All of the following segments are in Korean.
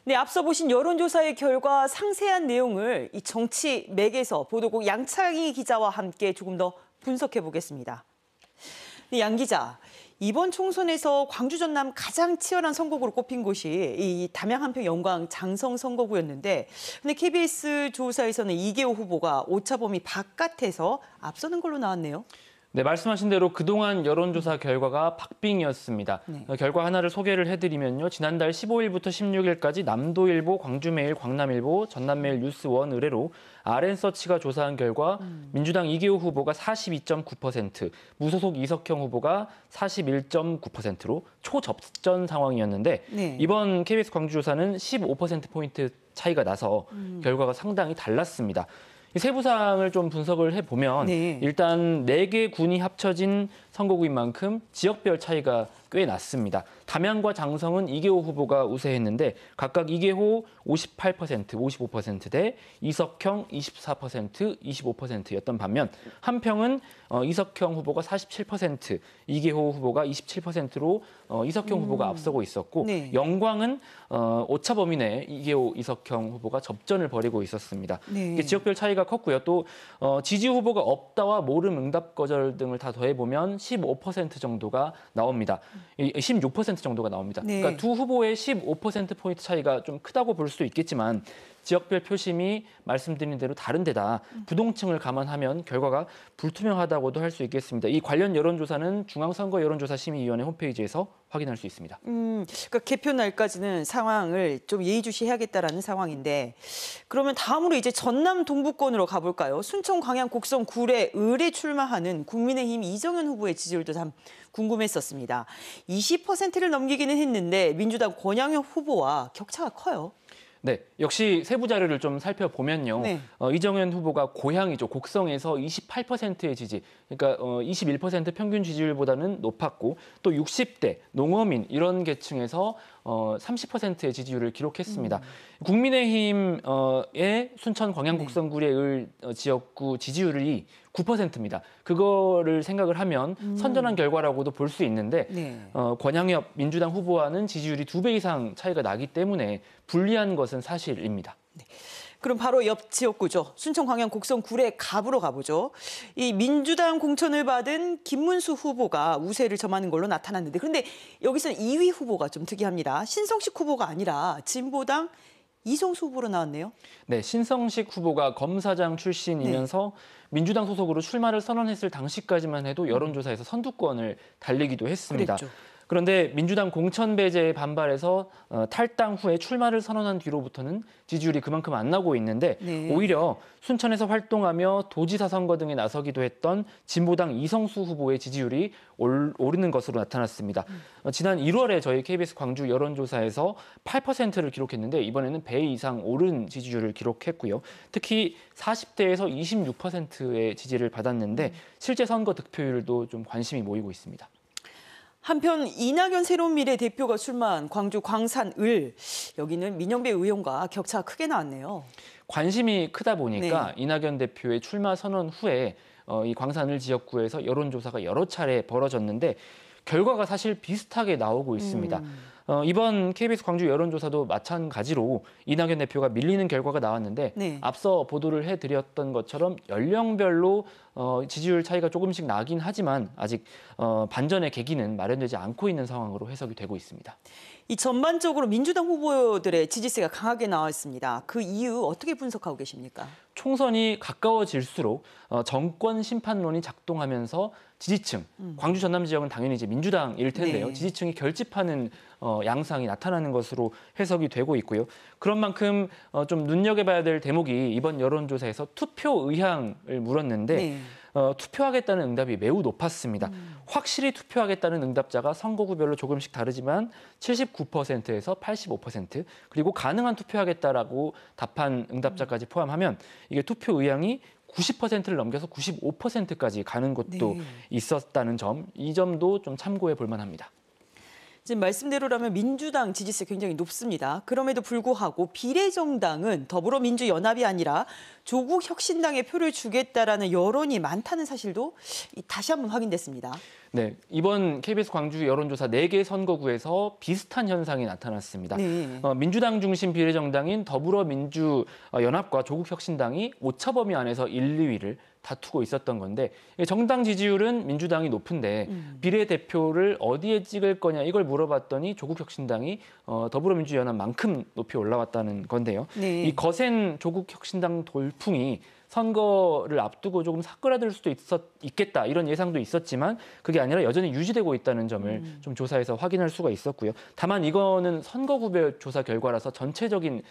네, 앞서 보신 여론조사의 결과 상세한 내용을 이 정치 맥에서 보도국 양창희 기자와 함께 조금 더 분석해 보겠습니다. 네, 양 기자, 이번 총선에서 광주 전남 가장 치열한 선거구로 꼽힌 곳이 이 담양 한평 영광 장성 선거구였는데, 근데 KBS 조사에서는 이계호 후보가 오차 범위 바깥에서 앞서는 걸로 나왔네요. 네, 말씀하신 대로 그동안 여론조사 결과가 박빙이었습니다. 네. 결과 하나를 소개를 해드리면요. 지난달 15일부터 16일까지 남도일보, 광주메일, 광남일보, 전남메일, 뉴스원 의뢰로 RN서치가 조사한 결과 민주당 이계호 후보가 42.9%, 무소속 이석형 후보가 41.9%로 초접전 상황이었는데 네. 이번 KBS 광주조사는 15%포인트 차이가 나서 결과가 상당히 달랐습니다. 이 세부 사항을 좀 분석을 해보면 네. 일단 4개 군이 합쳐진 선거구인 만큼 지역별 차이가 꽤 났습니다. 담양과 장성은 이계호 후보가 우세했는데 각각 이계호 58%, 55%대 이석형 24%, 25%였던 반면 한평은 이석형 후보가 47%, 이계호 후보가 27%로 이석형 후보가 앞서고 있었고 네. 영광은 오차 범위 내에 이계호, 이석형 후보가 접전을 벌이고 있었습니다. 네. 지역별 차이가 컸고요. 또 지지 후보가 없다와 모름, 응답 거절 등을 다 더해보면 15% 정도가 나옵니다. 16% 정도가 나옵니다. 네. 그러니까 두 후보의 15%포인트 차이가 좀 크다고 볼 수도 있겠지만 지역별 표심이 말씀드린 대로 다른 데다 부동층을 감안하면 결과가 불투명하다고도 할 수 있겠습니다. 이 관련 여론조사는 중앙선거 여론조사심의위원회 홈페이지에서 확인할 수 있습니다. 그러니까 개표 날까지는 상황을 좀 예의주시해야겠다라는 상황인데, 그러면 다음으로 이제 전남 동부권으로 가볼까요? 순천, 광양, 곡성, 구례, 을에 출마하는 국민의힘 이정현 후보의 지지율도 참 궁금했었습니다. 20%를 넘기기는 했는데 민주당 권양현 후보와 격차가 커요. 네, 역시 세부 자료를 좀 살펴보면요. 네. 이정현 후보가 고향이죠. 곡성에서 28%의 지지, 그러니까 21% 평균 지지율보다는 높았고 또 60대, 농어민 이런 계층에서 30%의 지지율을 기록했습니다. 국민의힘의 순천, 광양, 곡성, 구례, 을 지역구 지지율이 9%입니다. 그거를 생각을 하면 선전한 결과라고도 볼 수 있는데 네. 권양엽 민주당 후보와는 지지율이 2배 이상 차이가 나기 때문에 불리한 것은 사실입니다. 네. 그럼 바로 옆 지역구죠. 순천, 광양, 곡성, 구례, 갑으로 가보죠. 이 민주당 공천을 받은 김문수 후보가 우세를 점하는 걸로 나타났는데, 그런데 여기서는 2위 후보가 좀 특이합니다. 신성식 후보가 아니라 진보당 이성수 후보로 나왔네요. 네, 신성식 후보가 검사장 출신이면서 민주당 소속으로 출마를 선언했을 당시까지만 해도 여론조사에서 선두권을 달리기도 했습니다. 그랬죠. 그런데 민주당 공천 배제에 반발해서 탈당 후에 출마를 선언한 뒤로부터는 지지율이 그만큼 안 나고 있는데 네. 오히려 순천에서 활동하며 도지사 선거 등에 나서기도 했던 진보당 이성수 후보의 지지율이 오르는 것으로 나타났습니다. 지난 1월에 저희 KBS 광주 여론조사에서 8%를 기록했는데 이번에는 배 이상 오른 지지율을 기록했고요. 특히 40대에서 26%의 지지를 받았는데 실제 선거 득표율도 좀 관심이 모이고 있습니다. 한편 이낙연 새로운미래 대표가 출마한 광주 광산을, 여기는 민영배 의원과 격차가 크게 나왔네요. 관심이 크다 보니까 네. 이낙연 대표의 출마 선언 후에 이 광산을 지역구에서 여론조사가 여러 차례 벌어졌는데 결과가 사실 비슷하게 나오고 있습니다. 이번 KBS 광주 여론조사도 마찬가지로 이낙연 대표가 밀리는 결과가 나왔는데 네. 앞서 보도를 해드렸던 것처럼 연령별로 지지율 차이가 조금씩 나긴 하지만 아직 반전의 계기는 마련되지 않고 있는 상황으로 해석이 되고 있습니다. 이 전반적으로 민주당 후보들의 지지세가 강하게 나와 있습니다. 그 이유 어떻게 분석하고 계십니까? 총선이 가까워질수록 정권 심판론이 작동하면서 지지층, 광주 전남 지역은 당연히 이제 민주당일 텐데요. 네. 지지층이 결집하는 양상이 나타나는 것으로 해석이 되고 있고요. 그런 만큼 좀 눈여겨봐야 될 대목이 이번 여론조사에서 투표 의향을 물었는데 네. 투표하겠다는 응답이 매우 높았습니다. 확실히 투표하겠다는 응답자가 선거구별로 조금씩 다르지만 79%에서 85%, 그리고 가능한 투표하겠다라고 답한 응답자까지 포함하면 이게 투표 의향이 90%를 넘겨서 95%까지 가는 곳도 네. 있었다는 점, 이 점도 좀 참고해 볼 만합니다. 지금 말씀대로라면 민주당 지지세 굉장히 높습니다. 그럼에도 불구하고 비례정당은 더불어민주연합이 아니라 조국혁신당에 표를 주겠다라는 여론이 많다는 사실도 다시 한번 확인됐습니다. 네, 이번 KBS 광주 여론조사 4개 선거구에서 비슷한 현상이 나타났습니다. 네. 민주당 중심 비례정당인 더불어민주연합과 조국혁신당이 오차범위 안에서 1, 2위를 다투고 있었던 건데 정당 지지율은 민주당이 높은데 비례대표를 어디에 찍을 거냐 이걸 물어봤더니 조국혁신당이 더불어민주연합만큼 높이 올라왔다는 건데요. 네. 이 거센 조국혁신당 돌풍이 선거를 앞두고 조금 사그라들 수도 있겠다 이런 예상도 있었지만 그게 아니라 여전히 유지되고 있다는 점을 좀 조사에서 확인할 수가 있었고요. 다만 이거는 선거구별 조사 결과라서 전체적인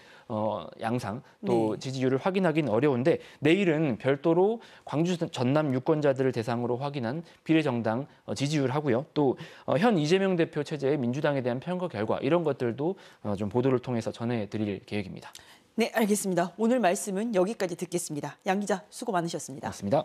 양상 또 네. 지지율을 확인하기는 어려운데 내일은 별도로 광주 전남 유권자들을 대상으로 확인한 비례정당 지지율하고요. 또 현 이재명 대표 체제의 민주당에 대한 평가 결과 이런 것들도 좀 보도를 통해서 전해드릴 계획입니다. 네, 알겠습니다. 오늘 말씀은 여기까지 듣겠습니다. 양 기자 수고 많으셨습니다. 고맙습니다.